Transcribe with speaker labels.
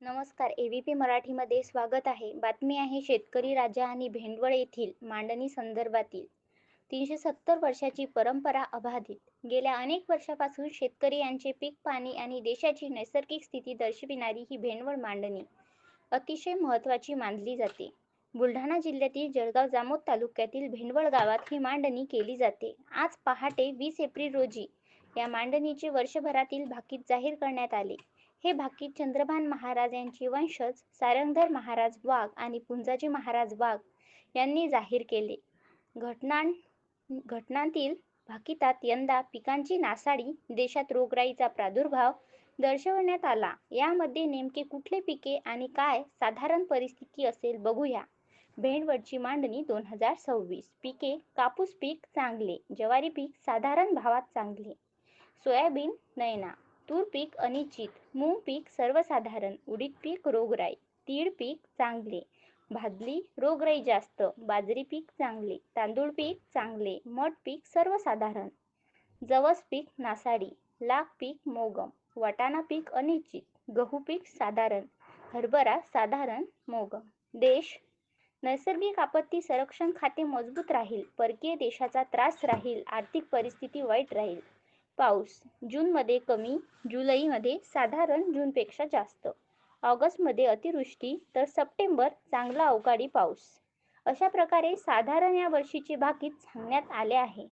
Speaker 1: नमस्कार. एबीपी मराठीमध्ये स्वागत आहे. बातमी आहे शेतकरी राजा आणि भेंडवळ येथील मांडणी संदर्भातील. 370 वर्षाची परंपरा अबाधित. गेल्या अनेक वर्षापासून शेतकरी यांचे पीक, पाणी आणि देशाची नैसर्गिक स्थिती दर्शविणारी ही भेंडवळ मांडणी अतिशय महत्त्वाची मानली जाते. बुलढाणा जिल्ह्यातील जळगाव जामोद तालुक्यातील भेंडवळ गावात ही मांडणी केली जाते. आज पहाटे 20 एप्रिल रोजी या मांडणीचे वर्षभरातील भाकीत जाहीर करण्यात आले. हे भाकीत चंद्रभान महाराज यांचे वंशज सारंगधर महाराज वाघ आणि पुंजाजी महाराज वाघ यांनी जाहीर केले. घटनांतील भाकितात यंदा पिकांची नासाडी, देशात रोगराईचा प्रादुर्भाव दर्शवण्यात आला. यामध्ये नेमके कुठले पिके आणि काय साधारण परिस्थिती असेल बघूया. भेंडवळची मांडणी 2026. पिके: कापूस पीक चांगले, ज्वारी पीक साधारण भावात चांगले, सोयाबीन नैना, तूर पीक अनिश्चित, मूग पीक सर्वसाधारण, उडीद पीक रोगराई, तीळ पीक चांगले, भाजली रोगराई जास्त, बाजरी पीक चांगले, तांदूळ पीक चांगले, मठ पीक सर्वसाधारण, जवस पीक नासाडी, लाख पीक मोगम, वाटाणा पीक अनिश्चित, गहू पीक साधारण, हरभरा साधारण, मोगम. देश: नैसर्गिक आपत्ती संरक्षण खाते मजबूत राहील, परकीय देशाचा त्रास राहील, आर्थिक परिस्थिती वाईट राहील. पाऊस: जूनमध्ये कमी, जुलैमध्ये साधारण, जूनपेक्षा जास्त, ऑगस्टमध्ये अतिवृष्टी, तर सप्टेंबर चांगला अवकाळी पाऊस. अशा प्रकारे साधारण या वर्षीचे भाकीत सांगण्यात आले आहे.